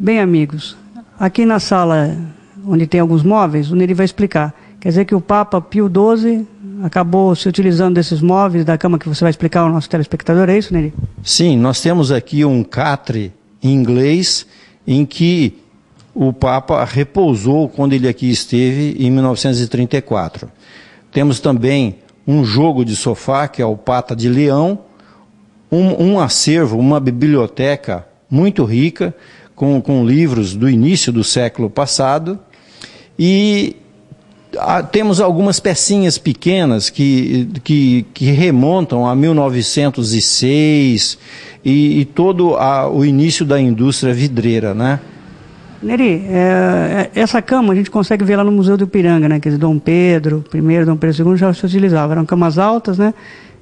Bem, amigos, aqui na sala onde tem alguns móveis, o Neri vai explicar. Quer dizer que o Papa Pio XII acabou se utilizando desses móveis da cama que você vai explicar ao nosso telespectador, é isso, Neri? Sim, nós temos aqui um catre em inglês em que o Papa repousou quando ele aqui esteve em 1934. Temos também um jogo de sofá, que é o Pata de Leão, um acervo, uma biblioteca muito rica, com livros do início do século passado, e temos algumas pecinhas pequenas que remontam a 1906 e todo o início da indústria vidreira, né? Neri, essa cama a gente consegue ver lá no Museu do Ipiranga, né? Quer dizer, Dom Pedro I, Dom Pedro II já se utilizava. Eram camas altas, né?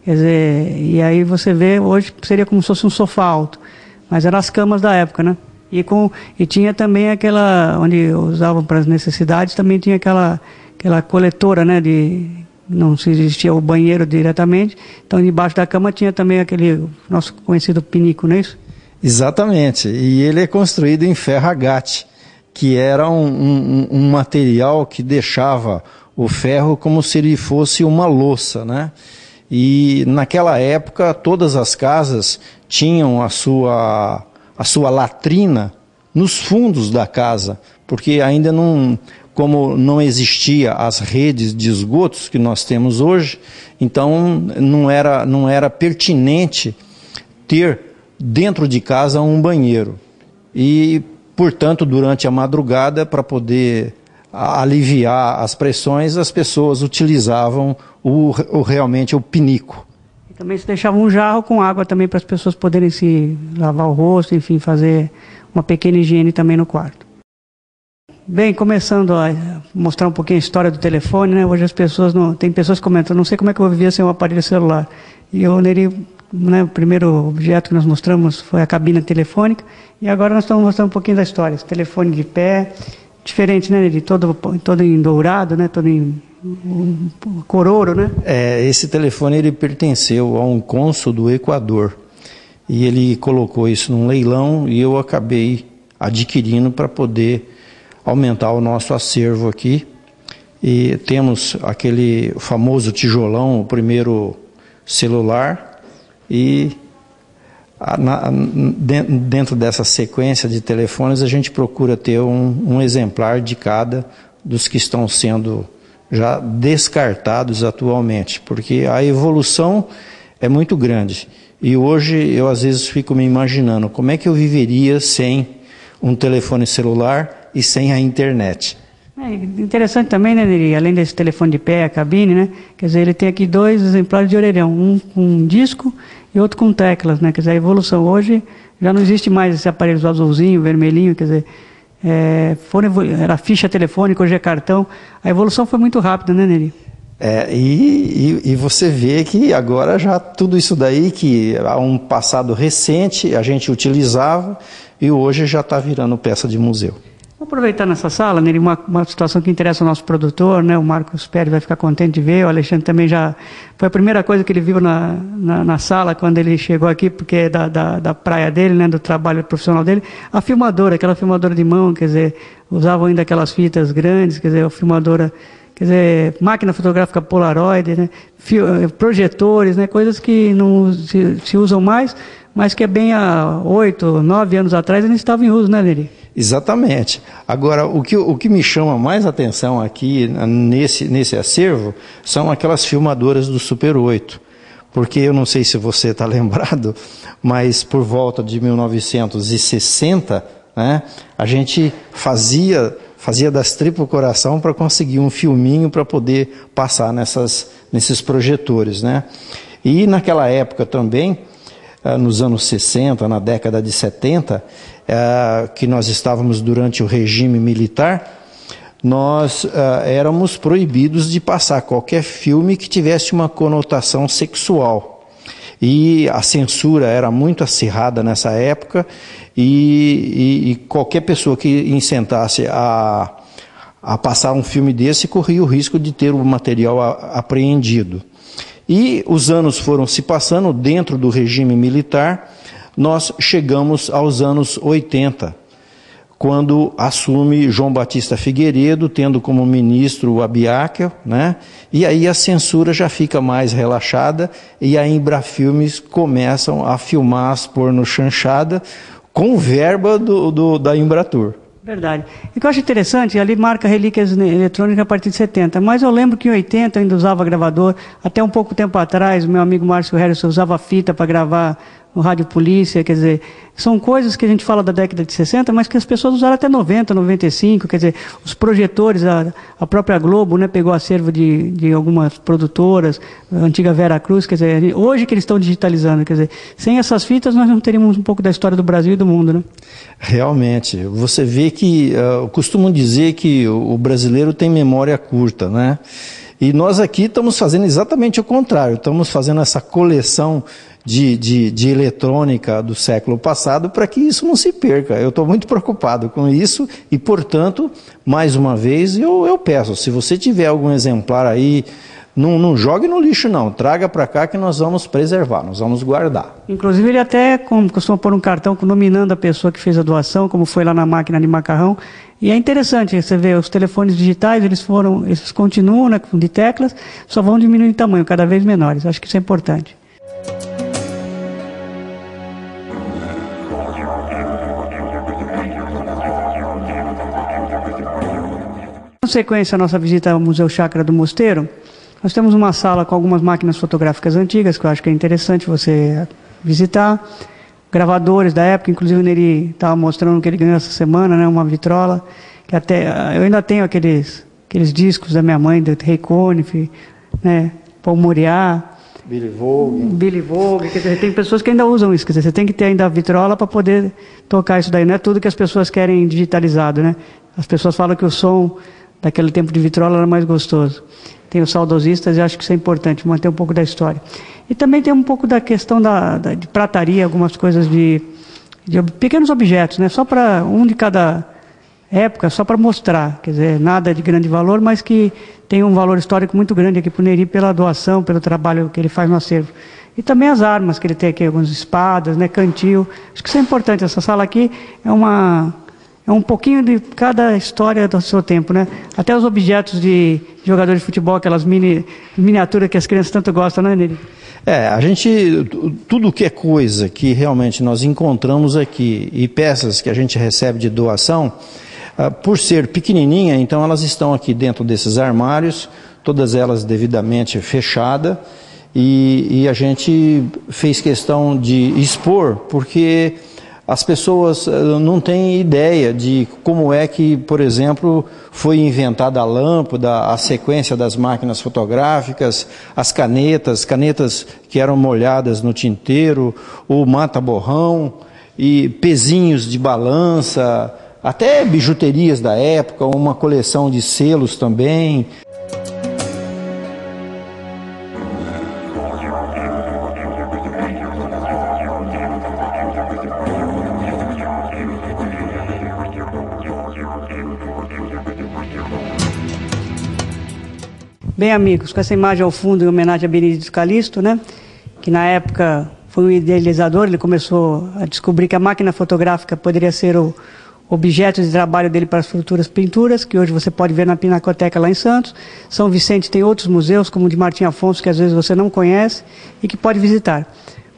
Quer dizer, e aí você vê, hoje seria como se fosse um sofá alto. Mas eram as camas da época, né? E tinha também aquela, onde usavam para as necessidades, também tinha aquela coletora, né? Não se existia o banheiro diretamente. Então, debaixo da cama tinha também aquele nosso conhecido pinico, não é isso? Exatamente. E ele é construído em ferro agate, que era um material que deixava o ferro como se ele fosse uma louça, né? E naquela época todas as casas tinham a sua latrina nos fundos da casa, porque ainda como não existia as redes de esgotos que nós temos hoje, então não era pertinente ter dentro de casa um banheiro. E, portanto, durante a madrugada, para poder aliviar as pressões, as pessoas utilizavam realmente o pinico. E também se deixava um jarro com água também para as pessoas poderem se lavar o rosto, enfim, fazer uma pequena higiene também no quarto. Bem, começando a mostrar um pouquinho a história do telefone, né? Hoje as pessoas tem pessoas comentando, não sei como é que eu vivia sem um aparelho celular. E o Neri, né, o primeiro objeto que nós mostramos foi a cabina telefônica, e agora nós estamos mostrando um pouquinho da história. Esse telefone de pé, diferente, né, Neri? Todo em dourado, né? Todo em corouro, né? Esse telefone ele pertenceu a um cônsul do Equador, e ele colocou isso num leilão e eu acabei adquirindo para poder aumentar o nosso acervo aqui. E temos aquele famoso tijolão, o primeiro celular, e dentro dessa sequência de telefones a gente procura ter um exemplar de cada dos que estão sendo já descartados atualmente, porque a evolução é muito grande. E hoje eu às vezes fico me imaginando como é que eu viveria sem um telefone celular e sem a internet. Interessante também, né, Neri? Além desse telefone de pé, a cabine, né? Quer dizer, ele tem aqui 2 exemplares de orelhão, um com disco e outro com teclas, né? Quer dizer, a evolução hoje já não existe mais esse aparelho azulzinho, vermelhinho, quer dizer, era ficha telefônica, hoje é cartão. A evolução foi muito rápida, né, Neri? E você vê que agora já tudo isso daí que há um passado recente a gente utilizava e hoje já está virando peça de museu. Vou aproveitar nessa sala, Neri, uma situação que interessa ao nosso produtor, né? O Marcos Pérez vai ficar contente de ver, o Alexandre também já... Foi a primeira coisa que ele viu na sala quando ele chegou aqui, porque é da praia dele, né? Do trabalho profissional dele. A filmadora, aquela filmadora de mão, quer dizer, usavam ainda aquelas fitas grandes, quer dizer, a filmadora... Quer dizer, máquina fotográfica Polaroid, né? Projetores, né? Coisas que não se usam mais, mas que bem há 8, 9 anos atrás eles estavam em uso, né, Neri? Exatamente. Agora, o que me chama mais atenção aqui nesse acervo são aquelas filmadoras do Super 8. Porque eu não sei se você está lembrado, mas por volta de 1960, né, a gente fazia das tripas o coração para conseguir um filminho para poder passar nesses projetores, né? E naquela época também, nos anos 60, na década de 70, que nós estávamos durante o regime militar, nós éramos proibidos de passar qualquer filme que tivesse uma conotação sexual. E a censura era muito acirrada nessa época, e qualquer pessoa que incentasse a passar um filme desse corria o risco de ter o material apreendido. E os anos foram se passando dentro do regime militar, nós chegamos aos anos 80, quando assume João Batista Figueiredo, tendo como ministro o Abiakel, né? E aí a censura já fica mais relaxada e a Embrafilmes começam a filmar as pornochanchadas com verba da Embratur. Verdade. E o que eu acho interessante, ali marca relíquias eletrônicas a partir de 70, mas eu lembro que em 80 eu ainda usava gravador, até um pouco tempo atrás, o meu amigo Márcio Harrison usava fita para gravar no Rádio Polícia, quer dizer, são coisas que a gente fala da década de 60, mas que as pessoas usaram até 90, 95, quer dizer, os projetores, a própria Globo, né, pegou acervo de algumas produtoras, a antiga Vera Cruz, quer dizer, hoje que eles estão digitalizando, quer dizer, sem essas fitas nós não teríamos um pouco da história do Brasil e do mundo, né? Realmente, você vê que, costumam dizer que o brasileiro tem memória curta, né? E nós aqui estamos fazendo exatamente o contrário, estamos fazendo essa coleção de eletrônica do século passado para que isso não se perca. Eu estou muito preocupado com isso e, portanto, mais uma vez, eu peço, se você tiver algum exemplar aí, não jogue no lixo não, traga para cá que nós vamos preservar, nós vamos guardar. Inclusive ele até costuma pôr um cartão nominando a pessoa que fez a doação, como foi lá na máquina de macarrão, e é interessante, você vê, os telefones digitais, eles continuam, né, de teclas, só vão diminuindo em tamanho, cada vez menores, acho que isso é importante. Na sequência, a nossa visita ao Museu Chácara do Mosteiro, nós temos uma sala com algumas máquinas fotográficas antigas, que eu acho que é interessante você visitar, gravadores da época, inclusive o Neri estava mostrando que ele ganhou essa semana, né, uma vitrola, que até eu ainda tenho aqueles discos da minha mãe, do Ray Conniff, né, Paul Moriarty, Billy Vogue, quer dizer, tem pessoas que ainda usam isso, quer dizer, você tem que ter ainda a vitrola para poder tocar isso daí, não é tudo que as pessoas querem digitalizado, né? As pessoas falam que o som daquele tempo de vitrola era mais gostoso. Tem os saudosistas e acho que isso é importante, manter um pouco da história. E também tem um pouco da questão de prataria, algumas coisas de pequenos objetos, né? Só para um de cada época, só para mostrar, quer dizer, nada de grande valor, mas que tem um valor histórico muito grande aqui para o Neri pela doação, pelo trabalho que ele faz no acervo. E também as armas que ele tem aqui, algumas espadas, né, cantil. Acho que isso é importante. Essa sala aqui é um pouquinho de cada história do seu tempo, né? Até os objetos de jogador de futebol, aquelas miniaturas que as crianças tanto gostam, né, Neri? Tudo que é coisa que realmente nós encontramos aqui e peças que a gente recebe de doação, por ser pequenininha, então elas estão aqui dentro desses armários, todas elas devidamente fechadas, e a gente fez questão de expor, porque as pessoas não têm ideia de como é que, por exemplo, foi inventada a lâmpada, a sequência das máquinas fotográficas, as canetas que eram molhadas no tinteiro, o mata-borrão, e pezinhos de balança, até bijuterias da época, uma coleção de selos também. Bem, amigos, com essa imagem ao fundo em homenagem a Benedito Calixto, né, que na época foi um idealizador, ele começou a descobrir que a máquina fotográfica poderia ser o objeto de trabalho dele para as futuras pinturas, que hoje você pode ver na Pinacoteca lá em Santos. São Vicente tem outros museus, como o de Martim Afonso, que às vezes você não conhece e que pode visitar.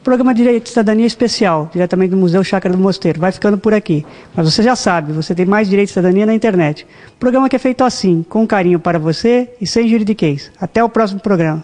Programa Direito e Cidadania Especial, diretamente do Museu Chácara do Mosteiro. Vai ficando por aqui. Mas você já sabe, você tem mais Direito e Cidadania na internet. Programa que é feito assim, com carinho para você e sem juridiquês. Até o próximo programa.